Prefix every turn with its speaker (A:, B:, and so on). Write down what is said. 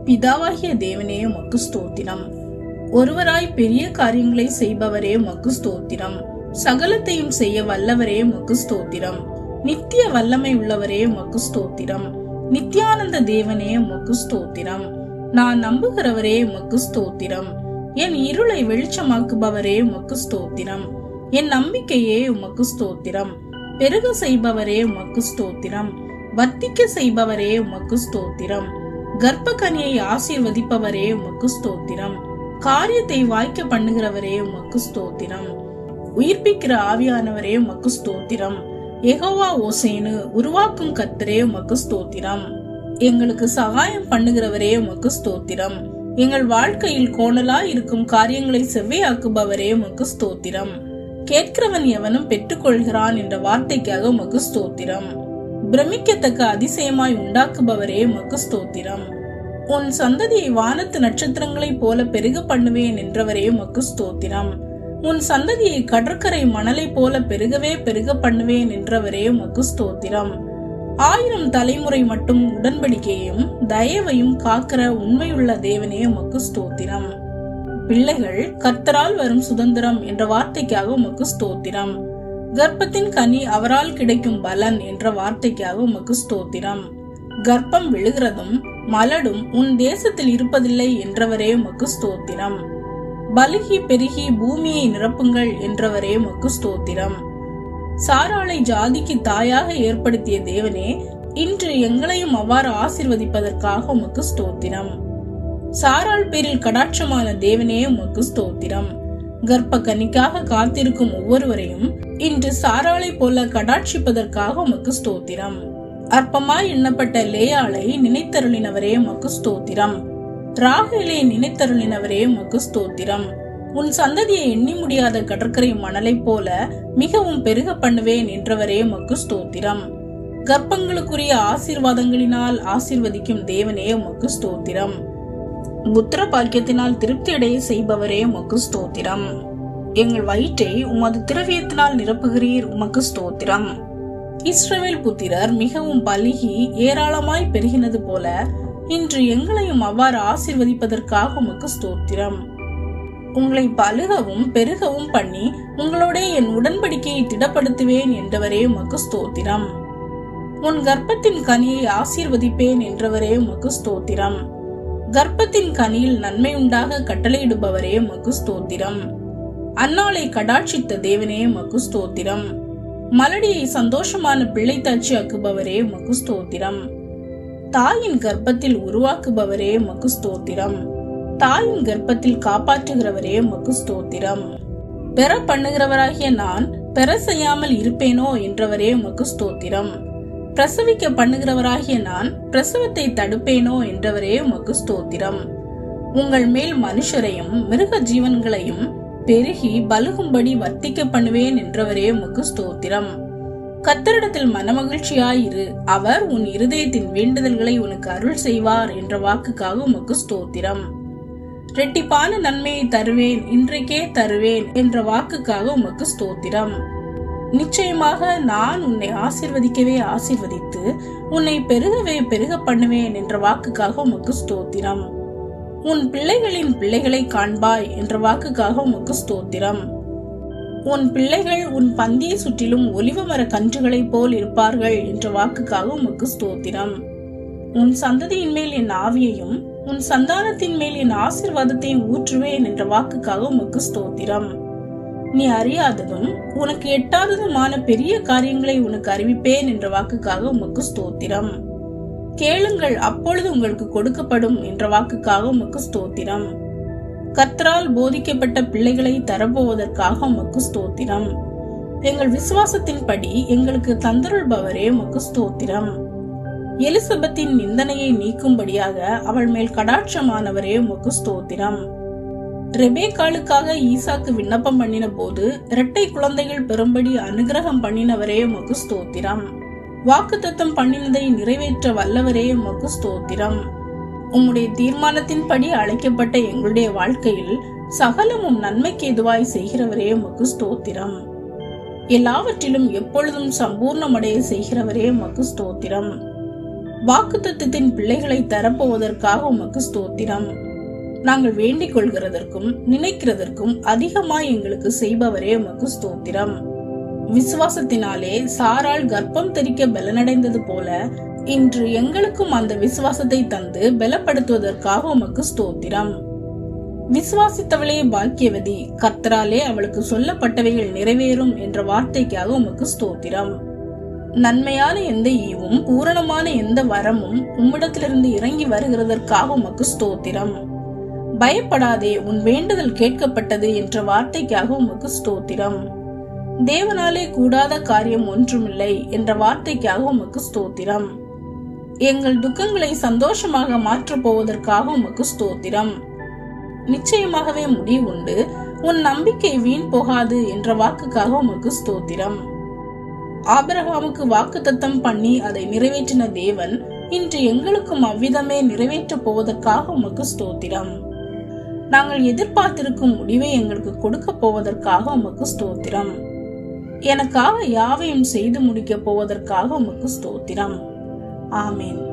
A: பிதாவாகிய தேவனே உமக்கு ஸ்தோத்திரம். ஒருவராய் பெரிய காரியங்களை செய்பவரே உமக்கு ஸ்தோத்திரம். சகலத்தையும் செய்ய வல்லவரே உமக்கு ஸ்தோத்திரம். நித்திய வல்லமை உள்ளவரே உமக்கு ஸ்தோத்திரம். நித்யானந்த தேவனே உமக்கு ஸ்தோத்திரம். நான் நம்புகிறவரே உமக்கு ஸ்தோத்திரம். என் இருளை வெளிச்சமாக்குபவரே உமக்கு ஸ்தோத்திரம். என் நம்பிக்கையே உமக்கு ஸ்தோத்திரம். பெருக செய்பவரே உமக்கு ஸ்தோத்திரம். வர்த்திக்க செய்பவரே உமக்கு ஸ்தோத்திரம். கர்ப்பகனியை ஆசீர்வதிப்பவரே உமக்கு ஸ்தோத்திரம். காரியத்தை வாய்க்க பண்ணுகிறவரே உமக்கு ஸ்தோத்திரம். உயிர்ப்பிக்கிற ஆவியானவரே உமக்கு ஸ்தோத்திரம். யெகோவா ஓசேனு உருவாக்கும் கர்த்தரே உமக்கு ஸ்தோத்திரம். எங்களுக்கு சகாயம் பண்ணுகிறவரே உமக்கு ஸ்தோத்திரம். எங்கள் வாழ்க்கையில் கோணலாய் இருக்கும் காரியங்களை செவ்வையாக்குபவரே உமக்கு ஸ்தோத்திரம். கேட்கிறவன் எவனும் பெற்றுக்கொள்கிறான் என்ற வார்த்தைக்காக உமக்கு ஸ்தோத்திரம். பிரமிக்கத்தக்க அதிசயமாய் உண்டாக்குபவரே உமக்கு ஸ்தோத்திரம். உன் சந்ததியை வானத்து நட்சத்திரங்களைப் போல பெருக பண்ணுவேன் என்றவரே உமக்கு ஸ்தோத்திரம். உன் சந்ததியை கடற்கரை மணலை போல பெருகவே பெருக பண்ணுவேன் என்றவரே உமக்கு ஸ்தோத்திரம். 1000 தலைமுறை மட்டும் உடன்படிக்கையும் தயவையும் காக்கிற உண்மையுள்ள தேவனே உமக்கு ஸ்தோத்திரம். பிள்ளைகள் கர்த்தரால் வரும் சுதந்திரம் என்ற வார்த்தைக்காக உமக்கு ஸ்தோத்திரம். கர்ப்பத்தின் கனி அவரால் கிடைக்கும் பலன் என்ற வார்த்தைக்காக உமக்கு ஸ்தோத்திரம். கர்ப்பம் விழுகிறதும் மலடும் உன் தேசத்தில் இருப்பதில்லை என்றவரே உமக்கு ஸ்தோத்திரம். பலுகி பெருகி பூமியை நிரப்புங்கள் என்றவரே உமக்கு ஸ்தோத்திரம். சாராளை ஜாதிக்கு தாயாக ஏற்படுத்திய தேவனே, இன்று எங்களையும் அவ்வாறு ஆசீர்வதிப்பதற்காக உமக்கு ஸ்தோத்திரம். சாராள் பேரில் கடாட்சமான தேவனே உமக்கு ஸ்தோத்திரம். கர்ப்ப கனிக்காக காத்திருக்கும் ஒவ்வொருவரையும் இன்று சாராளை போல கடாட்சிப்பதற்காக உமக்கு ஸ்தோத்திரம். அற்பமாய் எண்ணப்பட்ட லேயாளை நினைத்தருளினவரே உமக்கு ஸ்தோத்திரம். ராகேலை நினைத்தருளினவரே உமக்கு ஸ்தோத்திரம். உன் சந்ததியை எண்ணி முடியாத கடற்கரை மணலை போல மிகவும் பெருக பண்ணுவேன் என்றவரே உமக்கு ஸ்தோத்திரம். கர்ப்பங்களுக்குரிய ஆசீர்வாதங்களினால் ஆசீர்வதிக்கும் தேவனே உமக்கு ஸ்தோத்திரம். புத்திர பாக்கியத்தினால் திருப்தி அடைய செய்பவரே உமக்கு ஸ்தோத்திரம். எங்கள் வயிற்றை உமது திரவியத்தினால் நிரப்புகிறீர், உமக்கு ஸ்தோத்திரம். இஸ்ரவேல் புத்திரர் மிகவும் பலுகி ஏராளமாய் பெருகினது போல இன்று எங்களையும் அவ்வாறு ஆசீர்வதிப்பதற்காக உமக்கு ஸ்தோத்திரம். உங்களை பலுகவும் பெருகவும் பண்ணி உங்களோட என் உடன்படிக்கையை திடப்படுத்துவேன் என்றவரே உமக்கு ஸ்தோத்திரம். உன் கர்ப்பத்தின் கனியை ஆசீர்வதிப்பேன் என்றவரே உமக்கு ஸ்தோத்திரம். கர்ப்பத்தின் கனியில் நன்மை உண்டாக கட்டளையிடுபவரே உமக்கு ஸ்தோத்திரம். அன்னாளை கடாட்சித்த தேவனே உமக்கு ஸ்தோத்திரம். மலடியை சந்தோஷமான பிள்ளை தாட்சி ஆக்குபவரே உமக்கு ஸ்தோத்திரம். தாயின் கர்ப்பத்தில் உருவாக்குபவரே உமக்கு ஸ்தோத்திரம். தாயின் கர்ப்பத்தில் காப்பாற்றுகிறவரே உமக்கு ஸ்தோத்திரம். பெற பண்ணுகிறவராகிய நான் பெற செய்யாமல் இருப்பேனோ என்றவரே உமக்கு ஸ்தோத்திரம். பிரசவிக்க பண்ணுகிறவராகிய நான் பிரசவத்தை தடுப்பேனோ என்றவரே உமக்கு ஸ்தோத்திரம். உங்கள் மேல் மனுஷரையும் மிருக ஜீவன்களையும் பெருகி பலுகும்படி வர்த்திக்க பண்ணுவேன் என்றவரே உமக்கு ஸ்தோத்திரம். கர்த்தரிடத்தில் மனமகிழ்ச்சியாயிரு, அவர் உன் இருதயத்தின் வேண்டுதல்களை உனக்கு அருள் செய்வார் என்ற வாக்குக்காக உமக்கு ஸ்தோத்திரம். ரெட்டிப்பான நன்மையை தருவேன், இன்றைக்கே தருவேன் என்ற வாக்குக்காக உமக்கு ஸ்தோத்திரம். நிச்சயமாக நான் உன்னை ஆசீர்வதிக்கவே ஆசீர்வதித்து உன்னை பெருகவே பெருக பண்ணுவேன் என்ற வாக்குக்காக உமக்கு ஸ்தோத்திரம். உன் பிள்ளைகளின் பிள்ளைகளை காண்பாய் என்ற வாக்குக்காக உமக்கு ஸ்தோத்திரம். உன் பிள்ளைகள் உன் பந்தியை சுற்றிலும் ஒலிவ மர கன்றுகளை போல் இருப்பார்கள் என்ற வாக்குக்காக உமக்கு ஸ்தோத்திரம். உன் சந்ததியின் மேல் என் ஆவியையும் உன் சந்தானத்தின் மேல் என் ஆசீர்வாதத்தையும் ஊற்றுவேன் என்ற வாக்குக்காக உமக்கு ஸ்தோத்திரம். நீ அறியாததும் உனக்கு எட்டாததுமான பெரிய காரியங்களை உனக்கு அறிவிப்பேன் என்ற வாக்குக்காக உமக்கு ஸ்தோத்திரம். கேளுங்கள், அப்பொழுது உங்களுக்கு கொடுக்கப்படும் என்ற வாக்குக்காக உமக்கு ஸ்தோத்திரம். கர்த்தரால் போதிக்கப்பட்ட பிள்ளைகளை தரப்போவதற்காக உமக்கு ஸ்தோத்திரம். எங்கள் விசுவாசத்தின்படி எங்களுக்கு தந்தருள்பவரே உமக்கு ஸ்தோத்திரம். எலிசபெத்தின் நிந்தனையை நீக்கும்படியாக அவள் மேல் கடாட்சமானவரே உமக்கு ஸ்தோத்திரம். ரெபேக்காளுக்காக ஈசாக்கு விண்ணப்பம் பண்ணின போது இரட்டை குழந்தைகள் பெறும்படி அனுகிரகம் பண்ணினவரே உமக்கு ஸ்தோத்திரம். வாக்குத்தத்தம் பண்ணினதை நிறைவேற்ற வல்லவரே உமக்கு ஸ்தோத்திரம். உம்முடைய தீர்மானத்தின்படி அழைக்கப்பட்ட எங்களுடைய வாழ்க்கையில் சகலமும் நன்மைக்கு எதுவாய் செய்கிறவரே உமக்கு ஸ்தோத்திரம். எல்லாவற்றிலும் எப்பொழுதும் சம்பூர்ணமடைய செய்கிறவரே உமக்கு ஸ்தோத்திரம். வாக்குத்தத்தத்தின் பிள்ளைகளை தரப்போவதற்காக உமக்கு ஸ்தோத்திரம். நாங்கள் வேண்டிக் கொள்கிறதற்கும் நினைக்கிறதற்கும் அதிகமாய் எங்களுக்கு செய்பவரே உமக்கு ஸ்தோத்திரம். விசுவாசத்தினாலே சாராள் கர்ப்பம் தரிக்க பலனடைந்தது போல இன்று எங்களுக்கும் அந்த விசுவாசத்தை தந்து பலப்படுத்துவதற்காக உமக்கு ஸ்தோத்திரம். விசுவாசித்தவளே பாக்கியவதி, கர்த்தராலே அவளுக்கு சொல்லப்பட்டவைகள் நிறைவேறும் என்ற வார்த்தைக்காக உமக்கு ஸ்தோத்திரம். நன்மையான எந்த ஈவும் பூரணமான எந்த வரமும் உம்மிடத்திலிருந்து இறங்கி வருகிறதற்காக உமக்கு ஸ்தோத்திரம். பயப்படாதே, உன் வேண்டுதல் கேட்கப்பட்டது என்ற வார்த்தைக்காக உமக்கு ஸ்தோத்திரம். தேவனாலே கூடாத காரியம் ஒன்றுமில்லை என்ற வார்த்தைக்காக உமக்கு ஸ்தோத்திரம். எங்கள் துக்கங்களை சந்தோஷமாக மாற்றப் போவதற்காக உமக்கு ஸ்தோத்திரம். நிச்சயமாகவே முடிவுண்டு, உன் நம்பிக்கை வீண் போகாது என்ற வாக்குக்காக உமக்கு ஸ்தோத்திரம். ஆபிரகாமுக்கு வாக்குத்தத்தம் பண்ணி அதை நிறைவேற்றின தேவன் இன்று எங்களுக்கும் அவ்விதமே நிறைவேற்றப் போவதற்காக உமக்கு ஸ்தோத்திரம். நாங்கள் எதிர்பார்த்திருக்கும் முடிவை எங்களுக்கு கொடுக்க போவதற்காக உமக்கு ஸ்தோத்திரம். எனக்காக யாவையும் செய்து முடிக்க போவதற்காக உமக்கு ஸ்தோத்திரம். ஆமேன்.